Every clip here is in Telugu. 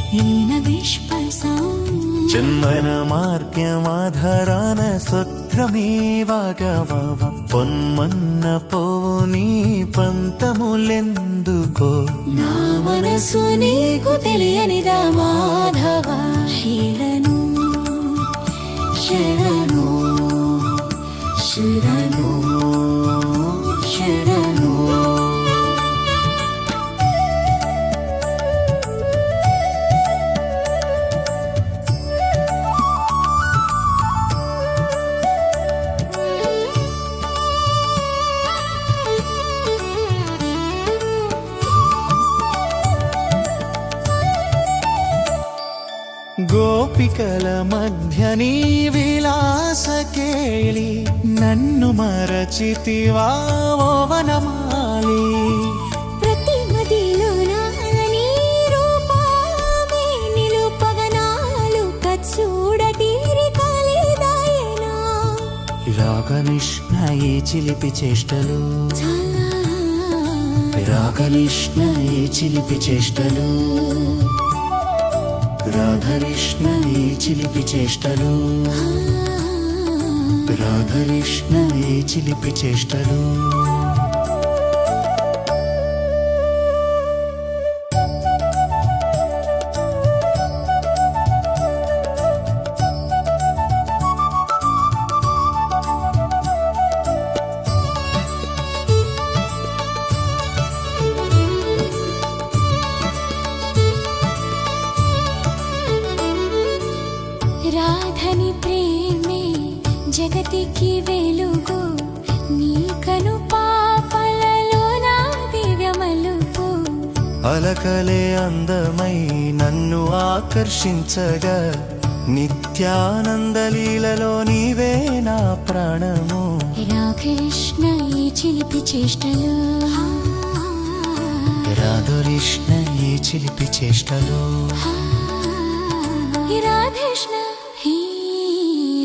येन विश्वसां जन्मनमार्ग्यमाधारान स्वक्रमेवागवव పొన్మన్న పోనీ పంతములెందుకో నా మనసు నీకు తెలియనిదా మాధవ హీలను శరణు శరణు శరణు గోపికల మధ్య నీ విలాస కేళి నన్ను మరచితివా ఓ వనమాలి ప్రతి మదిలో నీ రూపమే నిలుపగనాలు కచ్చూడతీరి కలిదాయనా రాగనిష్ణ ఈ చిలిపి చేష్టలు రాగనిష్ణ ఈ చిలిపి చేష్టలు రాధకృష్ణ ఈ చిలిపి చేష్టలు రాధకృష్ణ ఈ చిలిపి చేష్టలు రాధని ప్రేమే జగతికి వెలుగు నీ కను పాపలలో నా దివ్యమలుపు అలకలే అందమై నన్ను ఆకర్షించగా నిత్యానందలీలలో నీవే నా ప్రాణము రాకృష్ణ ఈ చిలిపి చేష్టలు రాధకృష్ణ ఈ చిలిపి చేష్టలు రాధకృష్ణ హీ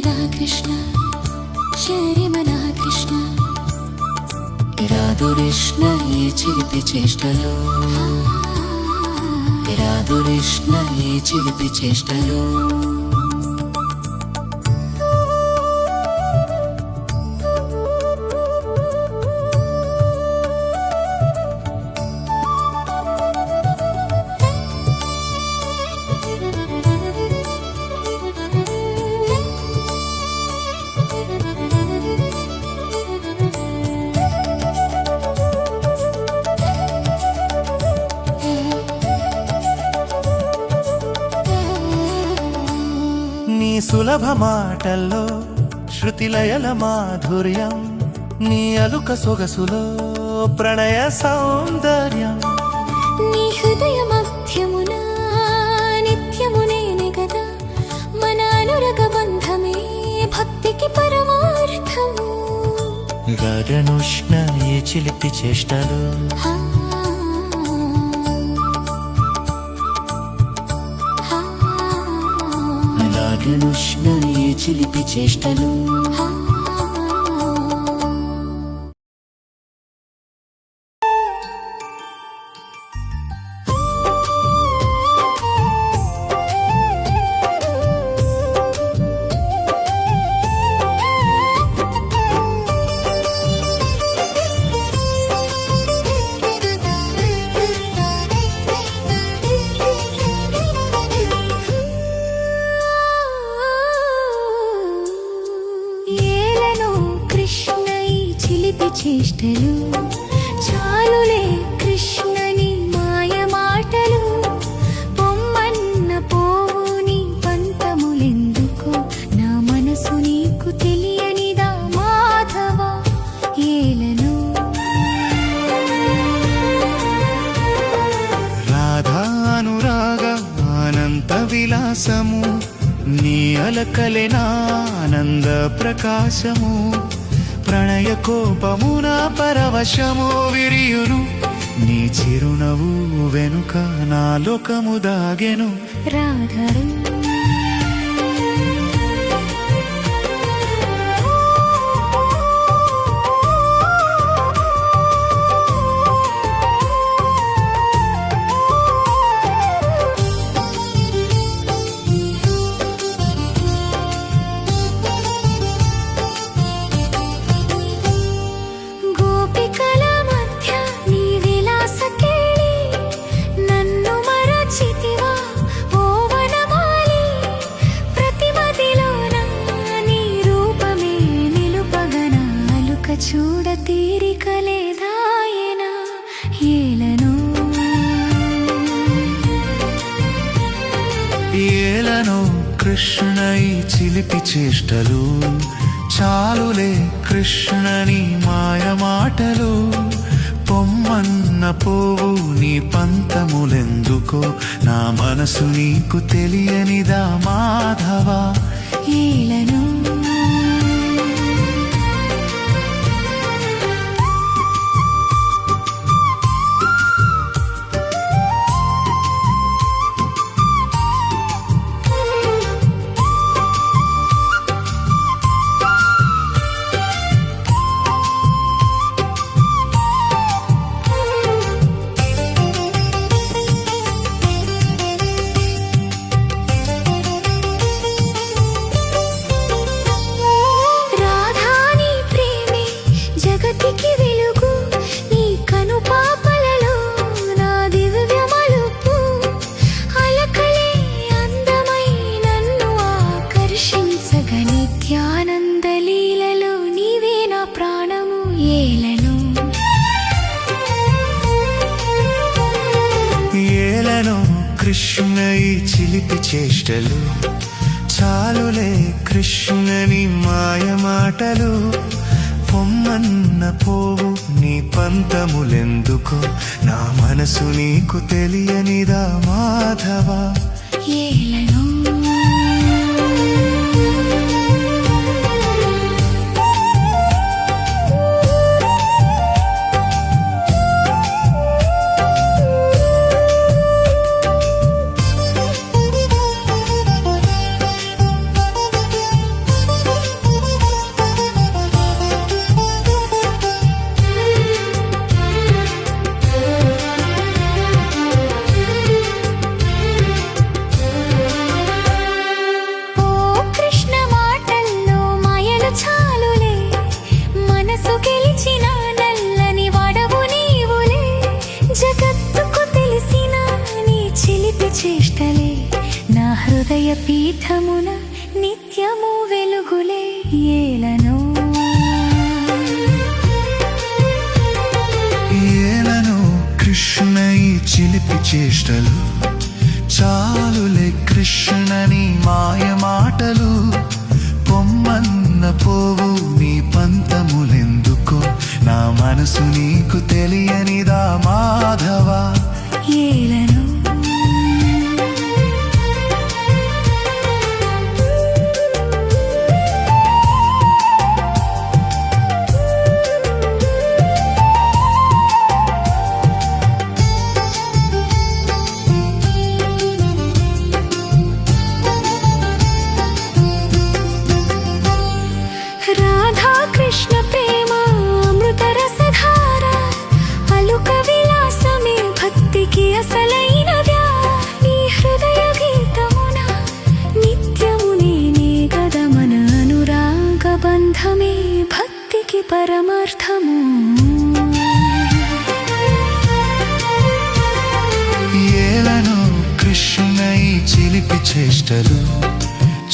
రాకృష్ణ శరిమనా కృష్ణ రాధకృష్ణ ఈ చిలిపి చేష్టలు రాధకృష్ణ ఈ చిలిపి చేష్టలు నీ సులభ మాటల్లో శృతిలయల మాధుర్యం నీ అలుక సొగసులో ప్రణయ సౌందర్యం నీ హృదయ మధ్యమున నిత్యమునేనే కదా మన అనురగ బంధమే భక్తికి పరమార్థము గగనుష్ణ ఈ చిలిపి చేష్టలు గగనుష్ణ ఈ చిలిపి చేష్టలు చేష్టలు చాలులే కృష్ణని మాయ మాటలు పొమ్మన్న పోవుని పంతములెందుకో నా మనసు నీకు తెలియనిదా మాధవ ఏలను రాధానురాగ అనంత విలాసము నీ అలకలెనానంద ప్రకాశము ప్రణయ కోపమున పరవశము విరియును నీ చిరునవ్వు వెనుక నా లోకము దాగెను రాధరు ఏలను కృష్ణ ఈ చిలిపి చేష్టలు చాలులే కృష్ణని మాయ మాటలు పొమ్మన్న పోవు నీ పంతములెందుకో నా మనసు నీకు తెలియనిదా మాధవ ఏలను నిత్యానందలీలలో నీవే నా ప్రాణము ఏలను ఏలను కృష్ణ ఈ చిలిపి చేష్టలు చాలులే కృష్ణని మాయ మాటలు పొమ్మన్న పోవు నీ పంతములెందుకో నా మనసు నీకు తెలియనిదా మాధవ ఏలను చేష్టలే నా హృదయ పీఠమున నిత్యము వెలుగులే ఏలను ఏలను కృష్ణ ఈ చిలిపి చేష్టలు చాలులే కృష్ణని మాయ మాటలు పొమ్మన్న పోవు నీ పంతములెందుకో నా మనసు నీకు తెలియనిదా మాధవ ఏలను రాధా కృష్ణ ప్రేమ అమృత రసధార అలుక విలాసమే భక్తికి అసలైన నీ హృదయ గీతమున నిత్యము నేనే గద మన అనురాగ బంధమే భక్తికి పరమార్థము ఏలను కృష్ణ ఈ చిలిపి చేష్టలు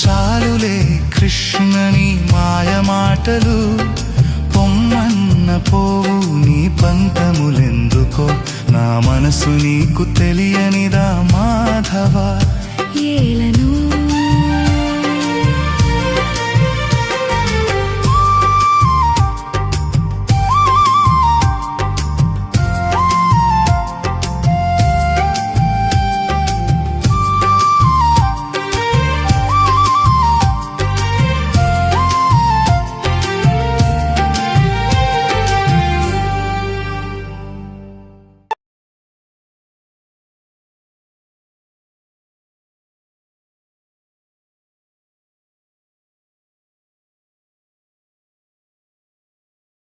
చాలులే కృష్ణని మాయ మాటలు పొమ్మన్న పోవు నీ పంతములెందుకో నా మనసు నీకు తెలియనిదా మాధవ ఏలను